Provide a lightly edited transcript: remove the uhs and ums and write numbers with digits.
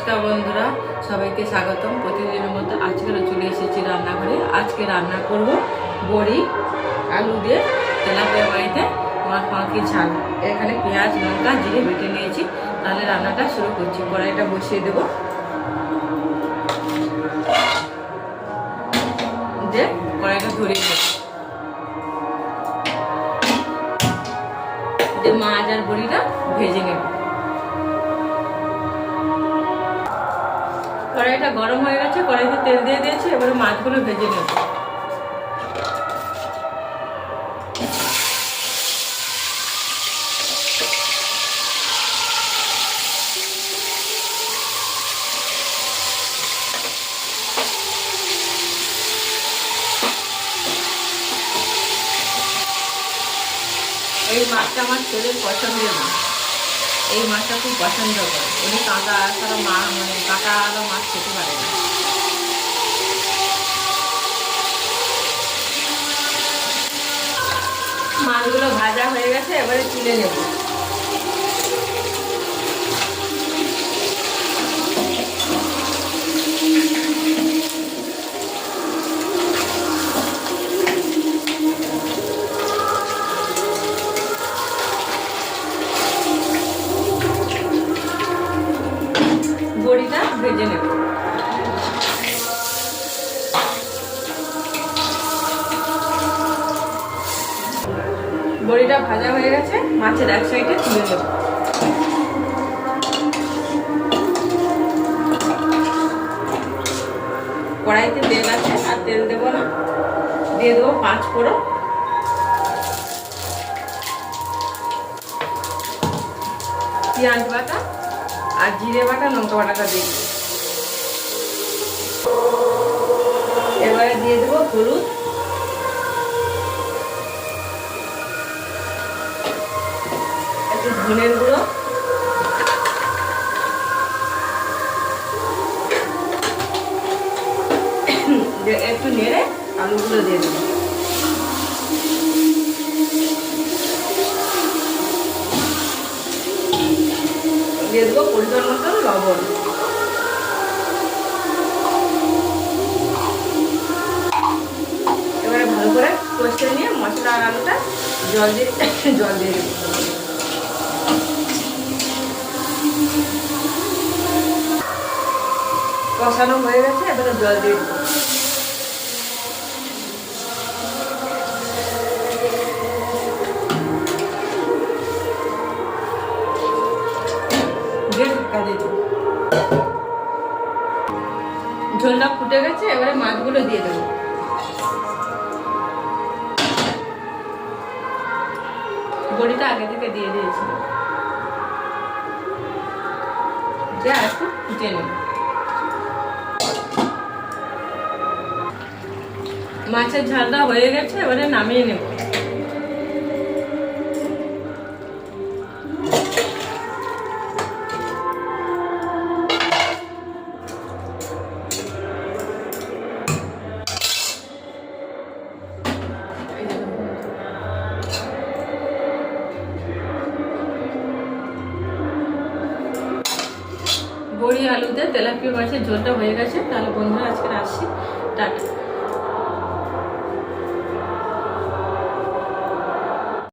নমস্কার বন্ধুরা, সবাইকে স্বাগতম। প্রতিদিনের মতো আজকেও চলে এসেছি রান্নাঘরে। আজকে রান্না করব বড়ি আলু দিয়ে তেলাপিয়া মাইতে মাখি ঝাল। এখানে পেঁয়াজ লঙ্কা জিরে বেটে নিয়েছি। তাহলে রান্নাটা শুরু করছি। কড়াইটা বসিয়ে দেবো, দিয়ে কড়াইটা ধরিয়ে দেবো, দিয়ে মাছ আর বড়িটা ভেজে নেব। কড়াইটা গরম হয়ে গেছে, কড়াইতে তেল দিয়ে দিয়েছি। এবারে মাছগুলো ভেজে নেব। এই মাছটা আমার ছেলের পছন্দের মাছ। এই মাছটা খুব পছন্দ করে। উনি কাঁটা ছাড়া কাঁটা আলো মাছ খেতে পারে না। মাছগুলো ভাজা হয়ে গেছে, এবারে তুলে নেব। বড়িটা ভেজে নেব। বড়িটা ভাজা হয়ে গেছে, মাছের এক সাইডে তুলে নেব। কড়াইতে তেল আছে, আর তেল দেবো না, দিয়ে দেবো 5 ফোড়ন, পেঁয়াজ বাটা আর জিরে বাটা লঙ্কা বাটাটা দিয়ে দেবো। এবারে দিয়ে দেবো হলুদ, একটু ধনের গুঁড়ো, একটু নেড়ে আলুগুলো দিয়ে দেবো। দিয়ে দেবো পরিমাণ মতো লবণ। এবারে ভালো করে কষে নিয়ে মশলা আর আলুটা জল দিয়ে দেবো। কষানো হয়ে গেছে, এবারে জল দিয়ে দেবো। ঝোলটা ফুটে গেছে, এবারে মাছগুলো দিয়ে দেবো। বড়িটা আগে থেকে দিয়ে দিয়েছি, একটু ফুটে নেব। মাছের ঝালটা হয়ে গেছে, এবারে নামিয়ে নেব। বড়ি আলুতে তেলাপিয়া মাছের ঝোলটা হয়ে গেছে। তাহলে বন্ধুরা আজকে আসছি, টাটা।